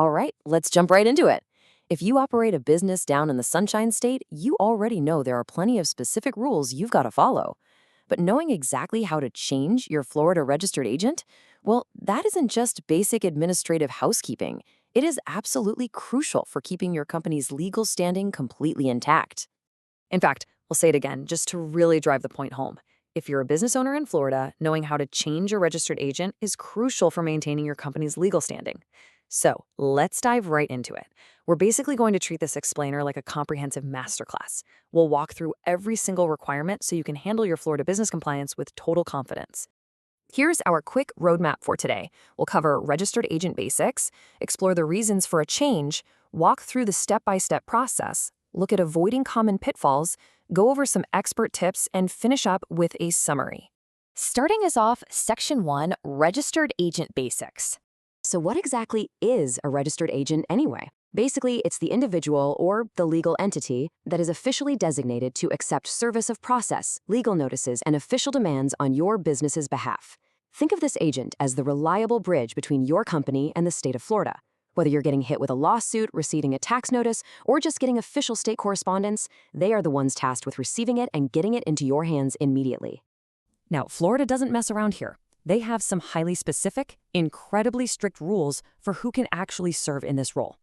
All right, let's jump right into it. If you operate a business down in the Sunshine State, you already know there are plenty of specific rules you've got to follow. But knowing exactly how to change your Florida registered agent, well, that isn't just basic administrative housekeeping. It is absolutely crucial for keeping your company's legal standing completely intact. In fact, we'll say it again just to really drive the point home. If you're a business owner in Florida, knowing how to change your registered agent is crucial for maintaining your company's legal standing. So let's dive right into it. We're basically going to treat this explainer like a comprehensive masterclass. We'll walk through every single requirement so you can handle your Florida business compliance with total confidence. Here's our quick roadmap for today. We'll cover registered agent basics, explore the reasons for a change, walk through the step-by-step process, look at avoiding common pitfalls, go over some expert tips, and finish up with a summary. Starting us off, Section 1, Registered Agent Basics. So what exactly is a registered agent anyway? Basically, it's the individual or the legal entity that is officially designated to accept service of process, legal notices, and official demands on your business's behalf. Think of this agent as the reliable bridge between your company and the state of Florida. Whether you're getting hit with a lawsuit, receiving a tax notice, or just getting official state correspondence, they are the ones tasked with receiving it and getting it into your hands immediately. Now, Florida doesn't mess around here. They have some highly specific, incredibly strict rules for who can actually serve in this role.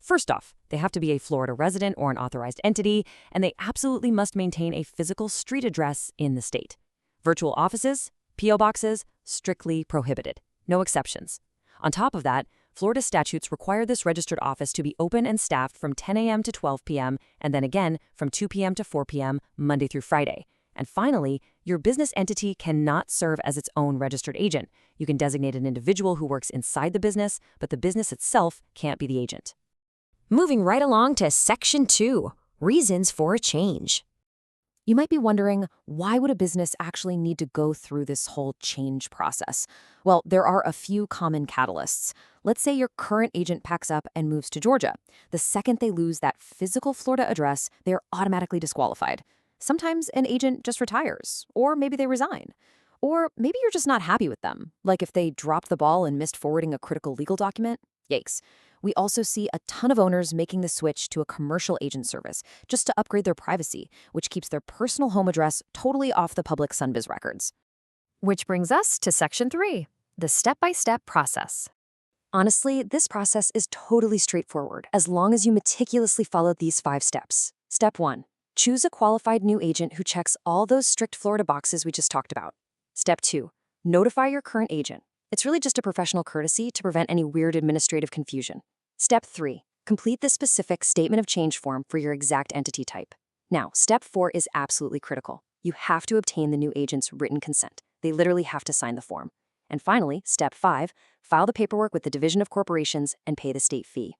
First off, they have to be a Florida resident or an authorized entity, and they absolutely must maintain a physical street address in the state. Virtual offices, P.O. boxes, strictly prohibited. No exceptions. On top of that, Florida statutes require this registered office to be open and staffed from 10 a.m. to 12 p.m. and then again from 2 p.m. to 4 p.m. Monday through Friday. And finally, your business entity cannot serve as its own registered agent. You can designate an individual who works inside the business, but the business itself can't be the agent. Moving right along to Section 2, Reasons for a Change. You might be wondering, why would a business actually need to go through this whole change process? Well, there are a few common catalysts. Let's say your current agent packs up and moves to Georgia. The second they lose that physical Florida address, they are automatically disqualified. Sometimes an agent just retires, or maybe they resign. Or maybe you're just not happy with them, like if they dropped the ball and missed forwarding a critical legal document. Yikes. We also see a ton of owners making the switch to a commercial agent service just to upgrade their privacy, which keeps their personal home address totally off the public SunBiz records. Which brings us to Section 3, the step-by-step process. Honestly, this process is totally straightforward as long as you meticulously follow these 5 steps. Step 1. Choose a qualified new agent who checks all those strict Florida boxes we just talked about. Step 2. Notify your current agent. It's really just a professional courtesy to prevent any weird administrative confusion. Step 3. Complete the specific statement of change form for your exact entity type. Now, Step 4 is absolutely critical. You have to obtain the new agent's written consent. They literally have to sign the form. And finally, Step 5, file the paperwork with the Division of Corporations and pay the state fee.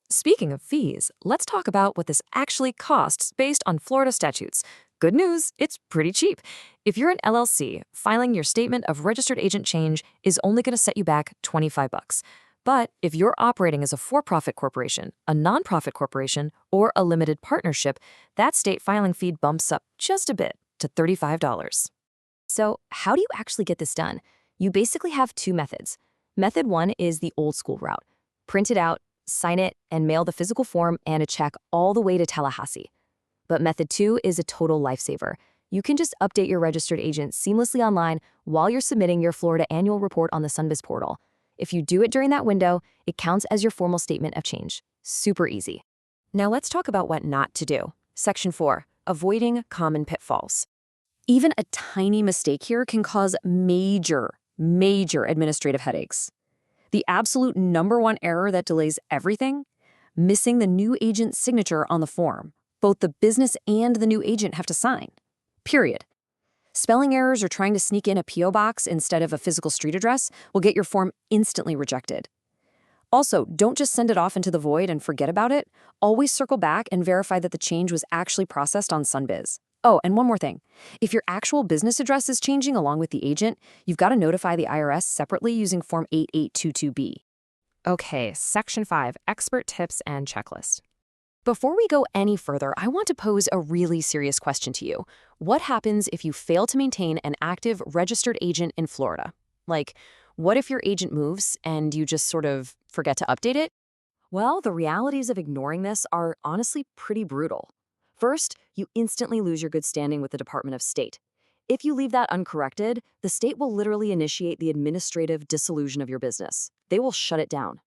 Speaking of fees, let's talk about what this actually costs based on Florida statutes. Good news, it's pretty cheap. If you're an LLC, filing your statement of registered agent change is only going to set you back $25. But if you're operating as a for-profit corporation, a nonprofit corporation, or a limited partnership, that state filing fee bumps up just a bit to $35. So how do you actually get this done? You basically have 2 methods. Method 1 is the old school route. Print it out, sign it, and mail the physical form and a check all the way to Tallahassee. But Method 2 is a total lifesaver. You can just update your registered agent seamlessly online while you're submitting your Florida annual report on the SunBiz portal. If you do it during that window, it counts as your formal statement of change. Super easy. Now let's talk about what not to do. Section 4, Avoiding common pitfalls. Even a tiny mistake here can cause major administrative headaches. The absolute #1 error that delays everything? Missing the new agent's signature on the form. Both the business and the new agent have to sign. Period. Spelling errors or trying to sneak in a P.O. box instead of a physical street address will get your form instantly rejected. Also, don't just send it off into the void and forget about it. Always circle back and verify that the change was actually processed on SunBiz. Oh, and one more thing. If your actual business address is changing along with the agent, you've got to notify the IRS separately using Form 8822B. Okay, Section 5, Expert Tips and Checklist. Before we go any further, I want to pose a really serious question to you. What happens if you fail to maintain an active registered agent in Florida? Like, what if your agent moves and you just sort of forget to update it? Well, the realities of ignoring this are honestly pretty brutal. First, you instantly lose your good standing with the Department of State. If you leave that uncorrected, the state will literally initiate the administrative dissolution of your business. They will shut it down.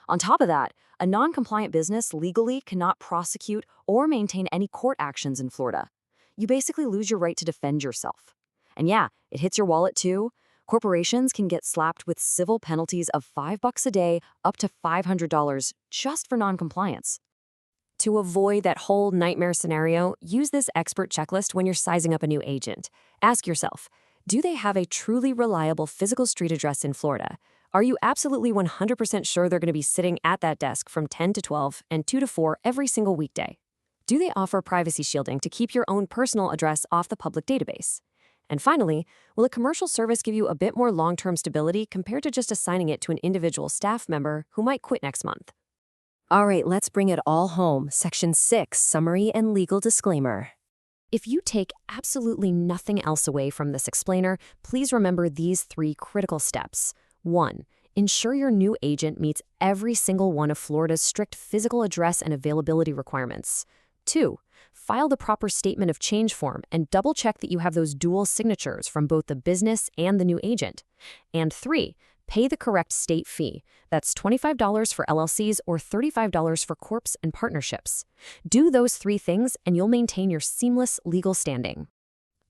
On top of that, a non-compliant business legally cannot prosecute or maintain any court actions in Florida. You basically lose your right to defend yourself. And yeah, it hits your wallet too. Corporations can get slapped with civil penalties of $5 a day up to $500 just for non-compliance. To avoid that whole nightmare scenario, use this expert checklist when you're sizing up a new agent. Ask yourself, do they have a truly reliable physical street address in Florida? Are you absolutely 100% sure they're going to be sitting at that desk from 10 to 12 and 2 to 4 every single weekday? Do they offer privacy shielding to keep your own personal address off the public database? And finally, will a commercial service give you a bit more long-term stability compared to just assigning it to an individual staff member who might quit next month? All right, let's bring it all home. Section 6, Summary and Legal Disclaimer. If you take absolutely nothing else away from this explainer, please remember these 3 critical steps. 1. Ensure your new agent meets every single one of Florida's strict physical address and availability requirements. 2. File the proper statement of change form and double-check that you have those dual signatures from both the business and the new agent. And 3. Pay the correct state fee. That's $25 for LLCs or $35 for corps and partnerships. Do those 3 things and you'll maintain your seamless legal standing.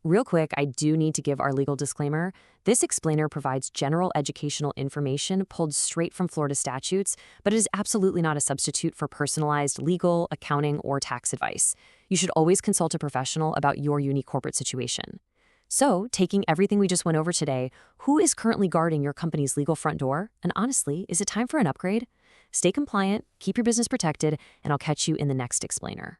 Real quick, I do need to give our legal disclaimer. This explainer provides general educational information pulled straight from Florida statutes, but it is absolutely not a substitute for personalized legal, accounting, or tax advice. You should always consult a professional about your unique corporate situation. So, taking everything we just went over today, who is currently guarding your company's legal front door? And honestly, is it time for an upgrade? Stay compliant, keep your business protected, and I'll catch you in the next explainer.